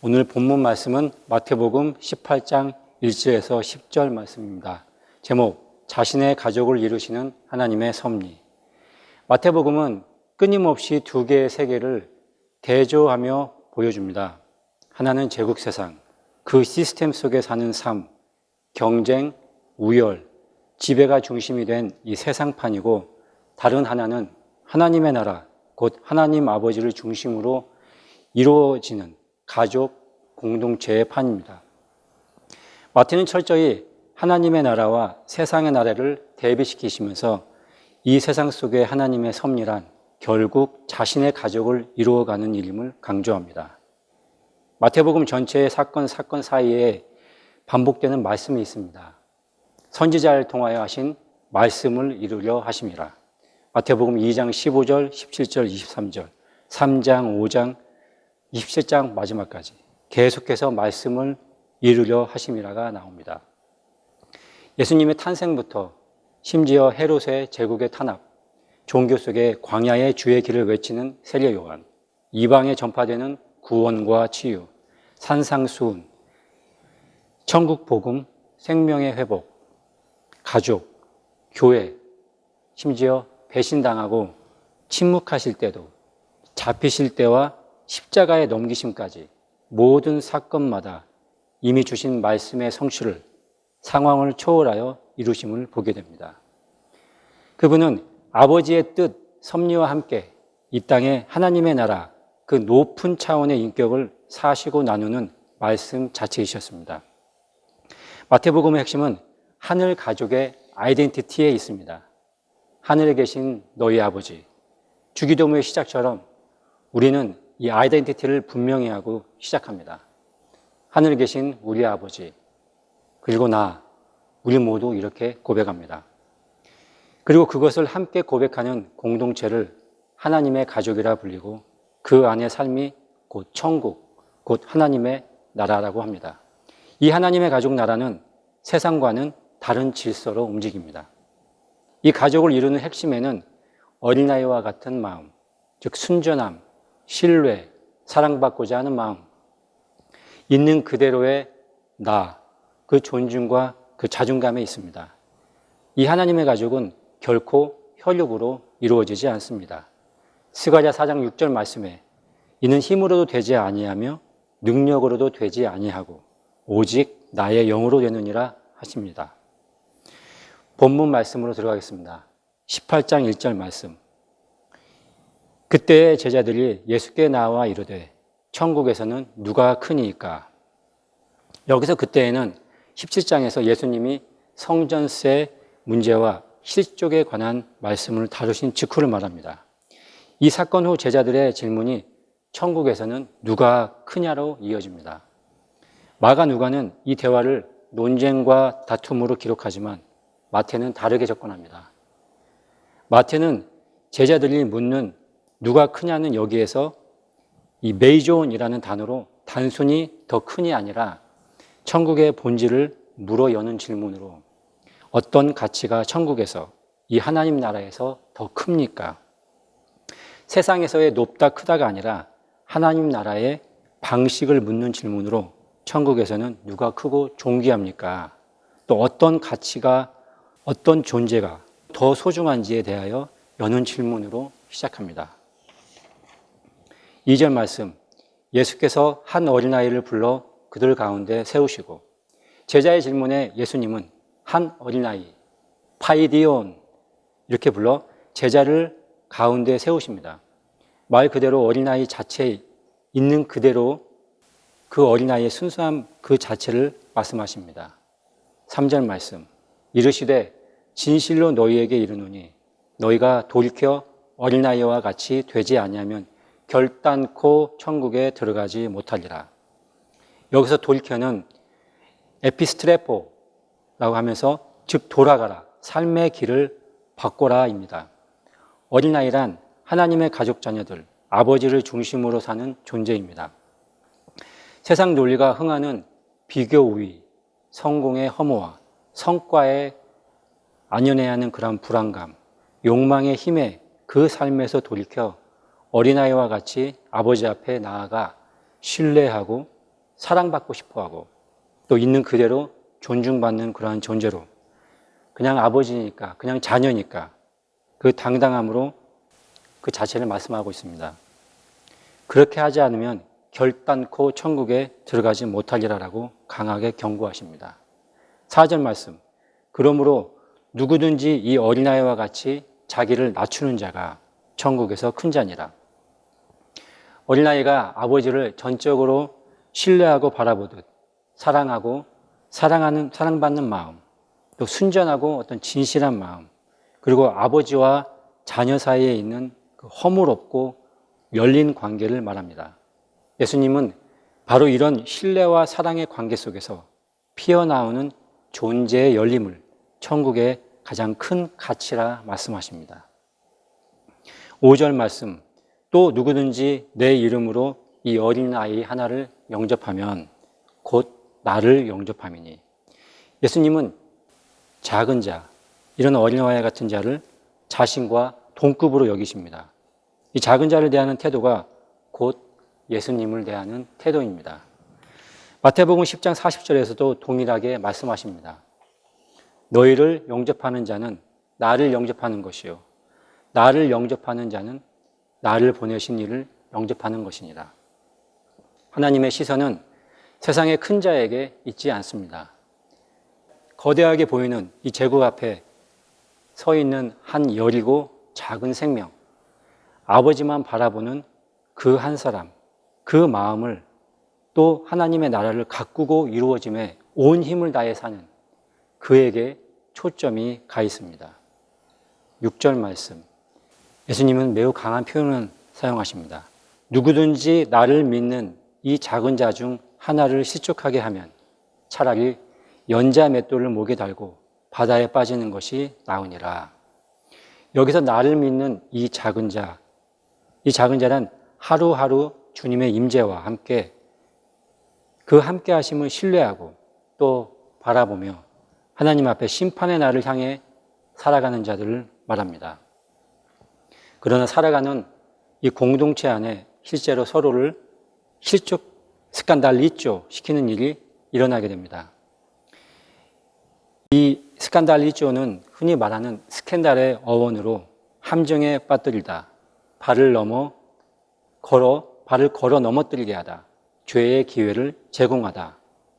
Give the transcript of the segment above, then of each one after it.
오늘 본문 말씀은 마태복음 18장 1절에서 10절 말씀입니다. 제목, 자신의 가족을 이루시는 하나님의 섭리. 마태복음은 끊임없이 두 개의 세계를 대조하며 보여줍니다. 하나는 제국 세상, 그 시스템 속에 사는 삶, 경쟁, 우열, 지배가 중심이 된 이 세상판이고, 다른 하나는 하나님의 나라, 곧 하나님 아버지를 중심으로 이루어지는 가족 공동체의 판입니다. 마태는 철저히 하나님의 나라와 세상의 나라를 대비시키시면서 이 세상 속에 하나님의 섭리란 결국 자신의 가족을 이루어가는 일임을 강조합니다. 마태복음 전체의 사건 사이에 반복되는 말씀이 있습니다. 선지자를 통하여 하신 말씀을 이루려 하심이라. 마태복음 2장 15절, 17절, 23절, 3장, 5장, 27장 마지막까지 계속해서 말씀을 이루려 하심이라가 나옵니다. 예수님의 탄생부터 심지어 헤롯의 제국의 탄압, 종교 속에 광야의 주의 길을 외치는 세례 요한, 이방에 전파되는 구원과 치유, 산상수훈, 천국 복음, 생명의 회복, 가족, 교회, 심지어 배신당하고 침묵하실 때도, 잡히실 때와 십자가에 넘기심까지 모든 사건마다 이미 주신 말씀의 성취를 상황을 초월하여 이루심을 보게 됩니다. 그분은 아버지의 뜻, 섭리와 함께 이 땅에 하나님의 나라, 그 높은 차원의 인격을 사시고 나누는 말씀 자체이셨습니다. 마태복음의 핵심은 하늘 가족의 아이덴티티에 있습니다. 하늘에 계신 너희 아버지, 주기도문의 시작처럼 우리는 이 아이덴티티를 분명히 하고 시작합니다. 하늘에 계신 우리 아버지, 그리고 우리 모두 이렇게 고백합니다. 그리고 그것을 함께 고백하는 공동체를 하나님의 가족이라 불리고 그 안의 삶이 곧 천국, 곧 하나님의 나라라고 합니다. 이 하나님의 가족 나라는 세상과는 다른 질서로 움직입니다. 이 가족을 이루는 핵심에는 어린아이와 같은 마음, 즉 순전함, 신뢰, 사랑받고자 하는 마음, 있는 그대로의 그 존중과 그 자존감에 있습니다. 이 하나님의 가족은 결코 혈육으로 이루어지지 않습니다. 스가랴 4장 6절 말씀에 이는 힘으로도 되지 아니하며 능력으로도 되지 아니하고 오직 나의 영으로 되느니라 하십니다. 본문 말씀으로 들어가겠습니다. 18장 1절 말씀. 그때 제자들이 예수께 나와 이르되 천국에서는 누가 크니이까? 여기서 그때에는 17장에서 예수님이 성전세 문제와 실족에 관한 말씀을 다루신 직후를 말합니다. 이 사건 후 제자들의 질문이 천국에서는 누가 크냐로 이어집니다. 마가 누가는 이 대화를 논쟁과 다툼으로 기록하지만 마태는 다르게 접근합니다. 마태는 제자들이 묻는 누가 크냐는 여기에서 이 메이존이라는 단어로 단순히 더 크니 아니라 천국의 본질을 물어 여는 질문으로 어떤 가치가 천국에서 이 하나님 나라에서 더 큽니까? 세상에서의 높다 크다가 아니라 하나님 나라의 방식을 묻는 질문으로 천국에서는 누가 크고 존귀합니까? 또 어떤 가치가, 어떤 존재가 더 소중한지에 대하여 여는 질문으로 시작합니다. 2절 말씀, 예수께서 한 어린아이를 불러 그들 가운데 세우시고 제자의 질문에 예수님은 한 어린아이, 파이디온 이렇게 불러 제자를 가운데 세우십니다. 말 그대로 어린아이 자체에 있는 그대로 그 어린아이의 순수함 그 자체를 말씀하십니다. 3절 말씀, 이르시되 진실로 너희에게 이르노니 너희가 돌이켜 어린아이와 같이 되지 아니하면 결단코 천국에 들어가지 못하리라. 여기서 돌이켜는 에피스트레포라고 하면서 즉 돌아가라, 삶의 길을 바꿔라입니다. 어린아이란 하나님의 가족 자녀들, 아버지를 중심으로 사는 존재입니다. 세상 논리가 흥하는 비교 우위, 성공의 허무와 성과에 안연해야 하는 그런 불안감, 욕망의 힘에 그 삶에서 돌이켜 어린아이와 같이 아버지 앞에 나아가 신뢰하고 사랑받고 싶어하고 또 있는 그대로 존중받는 그러한 존재로 그냥 아버지니까, 그냥 자녀니까 그 당당함으로 그 자체를 말씀하고 있습니다. 그렇게 하지 않으면 결단코 천국에 들어가지 못하리라라고 강하게 경고하십니다. 4절 말씀. 그러므로 누구든지 이 어린아이와 같이 자기를 낮추는 자가 천국에서 큰 자니라. 어린아이가 아버지를 전적으로 신뢰하고 바라보듯 사랑하고 사랑받는 마음, 또 순전하고 어떤 진실한 마음, 그리고 아버지와 자녀 사이에 있는 그 허물없고 열린 관계를 말합니다. 예수님은 바로 이런 신뢰와 사랑의 관계 속에서 피어나오는 존재의 열림을 천국의 가장 큰 가치라 말씀하십니다. 5절 말씀, 또 누구든지 내 이름으로 이 어린 아이 하나를 영접하면 곧 나를 영접함이니. 예수님은 작은 자, 이런 어린아이 같은 자를 자신과 동급으로 여기십니다. 이 작은 자를 대하는 태도가 곧 예수님을 대하는 태도입니다. 마태복음 10장 40절에서도 동일하게 말씀하십니다. 너희를 영접하는 자는 나를 영접하는 것이요 나를 영접하는 자는 나를 보내신 이를 영접하는 것이니라. 하나님의 시선은 세상의 큰 자에게 있지 않습니다. 거대하게 보이는 이 제국 앞에 서 있는 한 여리고 작은 생명, 아버지만 바라보는 그 한 사람, 그 마음을 또 하나님의 나라를 가꾸고 이루어짐에 온 힘을 다해 사는 그에게 초점이 가 있습니다. 6절 말씀, 예수님은 매우 강한 표현을 사용하십니다. 누구든지 나를 믿는 이 작은 자 중 하나를 실족하게 하면 차라리 연자 맷돌을 목에 달고 바다에 빠지는 것이 나으니라. 여기서 나를 믿는 이 작은 자는 하루하루 주님의 임재와 함께 그 함께 하심을 신뢰하고 또 바라보며 하나님 앞에 심판의 날을 향해 살아가는 자들을 말합니다. 그러나 살아가는 이 공동체 안에 실제로 서로를 스칸달리쪼 시키는 일이 일어나게 됩니다. 이 스칸달리쪼는 흔히 말하는 스캔달의 어원으로 함정에 빠뜨리다, 발을 걸어 넘어뜨리게 하다, 죄의 기회를 제공하다,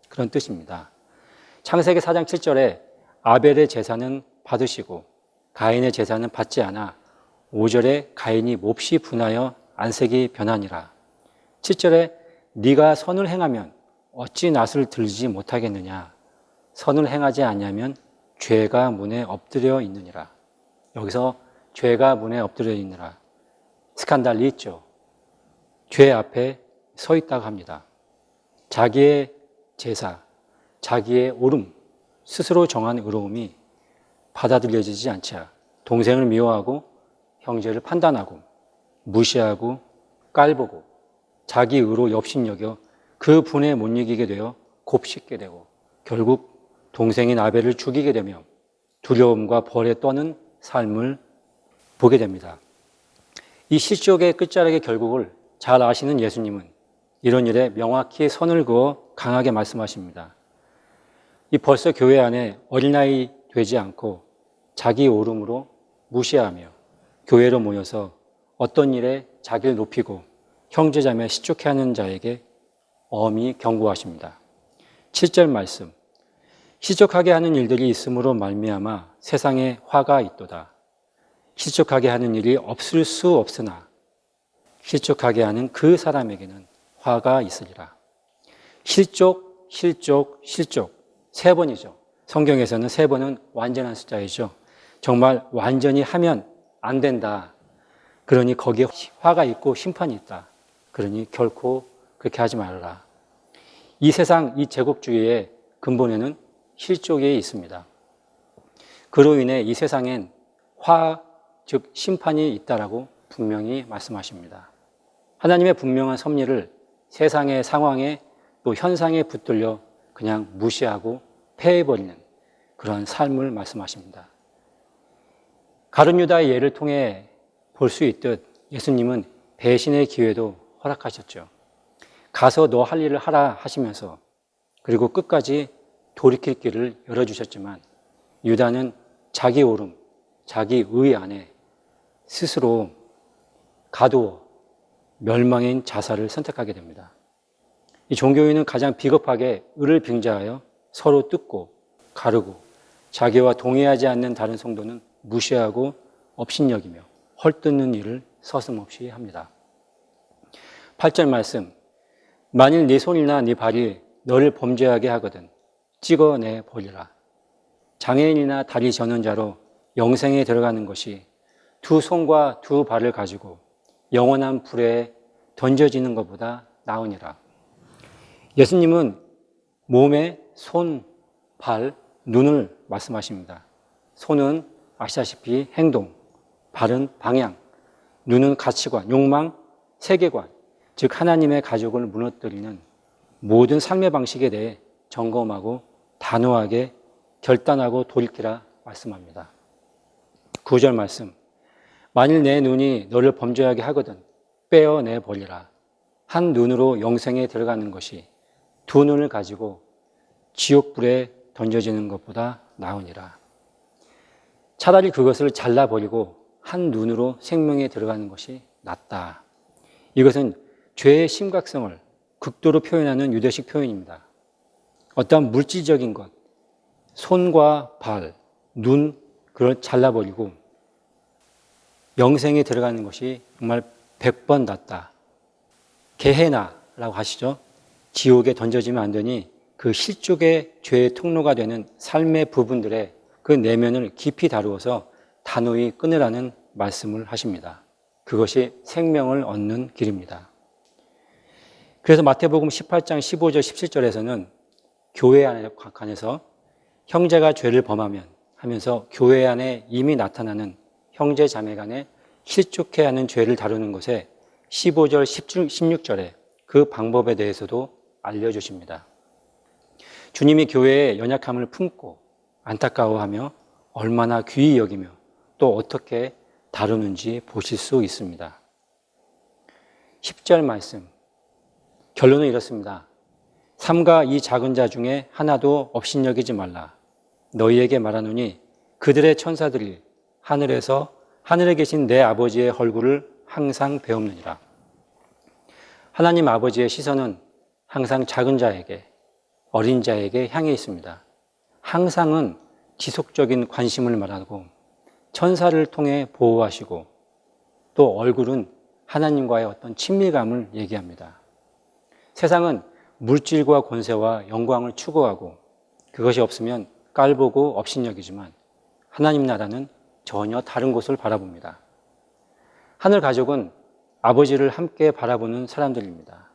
그런 뜻입니다. 창세기 4장 7절에 아벨의 제사는 받으시고 가인의 제사는 받지 않아 5절에 가인이 몹시 분하여 안색이 변하니라. 7절에 네가 선을 행하면 어찌 낫을 들지 못하겠느냐. 선을 행하지 않냐면 죄가 문에 엎드려 있느니라. 여기서 죄가 문에 엎드려 있느라. 스칸달이 있죠. 죄 앞에 서 있다고 합니다. 자기의 제사, 자기의 옳음, 스스로 정한 의로움이 받아들여지지 않자 동생을 미워하고 형제를 판단하고 무시하고 깔보고 자기 의로 역심여겨 그 분에 못 이기게 되어 곱씹게 되고 결국 동생인 아벨을 죽이게 되며 두려움과 벌에 떠는 삶을 보게 됩니다. 이 실족의 끝자락의 결국을 잘 아시는 예수님은 이런 일에 명확히 선을 그어 강하게 말씀하십니다. 이 벌써 교회 안에 어린아이 되지 않고 자기 오름으로 무시하며 교회로 모여서 어떤 일에 자기를 높이고 형제자매 실족해하는 자에게 엄히 경고하십니다. 7절 말씀, 실족하게 하는 일들이 있음으로 말미암아 세상에 화가 있도다. 실족하게 하는 일이 없을 수 없으나 실족하게 하는 그 사람에게는 화가 있으리라. 실족, 실족, 실족 3번이죠. 성경에서는 3번은 완전한 숫자이죠. 정말 완전히 하면 안 된다. 그러니 거기에 화가 있고 심판이 있다. 그러니 결코 그렇게 하지 말아라. 이 세상, 이 제국주의의 근본에는 실족이 있습니다. 그로 인해 이 세상엔 화, 즉 심판이 있다라고 분명히 말씀하십니다. 하나님의 분명한 섭리를 세상의 상황에 또 현상에 붙들려 그냥 무시하고 패해버리는 그런 삶을 말씀하십니다. 가룟 유다의 예를 통해 볼 수 있듯 예수님은 배신의 기회도 허락하셨죠. 가서 너 할 일을 하라 하시면서 그리고 끝까지 돌이킬 길을 열어주셨지만 유다는 자기 오름, 자기 의 안에 스스로 가두어 멸망인 자살을 선택하게 됩니다. 이 종교인은 가장 비겁하게 을을 빙자하여 서로 뜯고 가르고 자기와 동의하지 않는 다른 성도는 무시하고 업신여기며 헐뜯는 일을 서슴없이 합니다. 8절 말씀, 만일 네 손이나 네 발이 너를 범죄하게 하거든 찍어내 버리라. 장애인이나 다리 저는 자로 영생에 들어가는 것이 두 손과 두 발을 가지고 영원한 불에 던져지는 것보다 나으니라. 예수님은 몸에 손, 발, 눈을 말씀하십니다. 손은 아시다시피 행동, 발은 방향, 눈은 가치관, 욕망, 세계관, 즉 하나님의 가족을 무너뜨리는 모든 삶의 방식에 대해 점검하고 단호하게 결단하고 돌이키라 말씀합니다. 9절 말씀, 만일 내 눈이 너를 범죄하게 하거든 빼어내 버리라. 한 눈으로 영생에 들어가는 것이 두 눈을 가지고 지옥불에 던져지는 것보다 나으니라. 차라리 그것을 잘라버리고 한 눈으로 생명에 들어가는 것이 낫다. 이것은 죄의 심각성을 극도로 표현하는 유대식 표현입니다. 어떤 물질적인 것, 손과 발, 눈, 그걸 잘라버리고 영생에 들어가는 것이 정말 100번 낫다. 게헤나라고 하시죠. 지옥에 던져지면 안 되니 그 실족의 죄의 통로가 되는 삶의 부분들의 그 내면을 깊이 다루어서 단호히 끊으라는 말씀을 하십니다. 그것이 생명을 얻는 길입니다. 그래서 마태복음 18장 15절 17절에서는 교회 안에 관해서 형제가 죄를 범하면 하면서 교회 안에 이미 나타나는 형제 자매 간에 실족해하는 죄를 다루는 것에 15절 16절에 그 방법에 대해서도 알려주십니다. 주님이 교회의 연약함을 품고 안타까워하며 얼마나 귀히 여기며 또 어떻게 다루는지 보실 수 있습니다. 10절 말씀, 결론은 이렇습니다. 삼가 이 작은 자 중에 하나도 업신여기지 말라. 너희에게 말하노니 그들의 천사들이 하늘에 계신 내 아버지의 얼굴을 항상 배웁느니라. 하나님 아버지의 시선은 항상 작은 자에게, 어린 자에게 향해 있습니다. 항상은 지속적인 관심을 말하고 천사를 통해 보호하시고 또 얼굴은 하나님과의 어떤 친밀감을 얘기합니다. 세상은 물질과 권세와 영광을 추구하고 그것이 없으면 깔보고 업신여기지만 하나님 나라는 전혀 다른 곳을 바라봅니다. 하늘 가족은 아버지를 함께 바라보는 사람들입니다.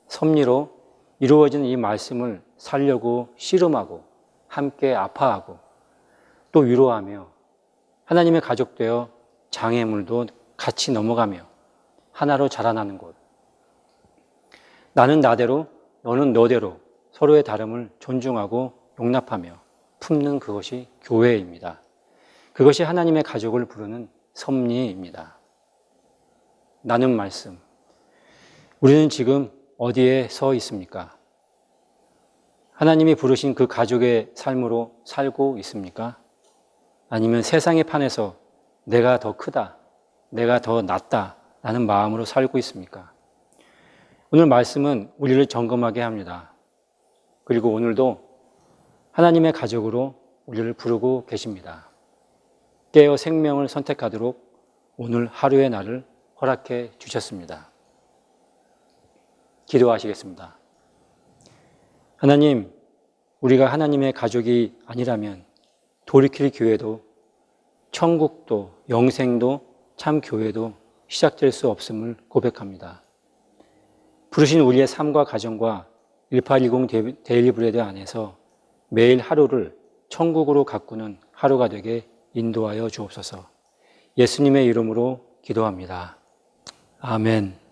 섭리로 이루어진 이 말씀을 살려고 씨름하고 함께 아파하고 또 위로하며 하나님의 가족 되어 장애물도 같이 넘어가며 하나로 자라나는 곳. 나는 나대로 너는 너대로 서로의 다름을 존중하고 용납하며 품는 그것이 교회입니다. 그것이 하나님의 가족을 부르는 섭리입니다. 나눈 말씀. 우리는 지금 어디에 서 있습니까? 하나님이 부르신 그 가족의 삶으로 살고 있습니까? 아니면 세상의 판에서 내가 더 크다, 내가 더 낫다 라는 마음으로 살고 있습니까? 오늘 말씀은 우리를 점검하게 합니다. 그리고 오늘도 하나님의 가족으로 우리를 부르고 계십니다. 깨어 생명을 선택하도록 오늘 하루의 날을 허락해 주셨습니다. 기도하시겠습니다. 하나님, 우리가 하나님의 가족이 아니라면 돌이킬 기회도 천국도 영생도 참 교회도 시작될 수 없음을 고백합니다. 부르신 우리의 삶과 가정과 1820 데일리 브레드 안에서 매일 하루를 천국으로 가꾸는 하루가 되게 인도하여 주옵소서. 예수님의 이름으로 기도합니다. 아멘.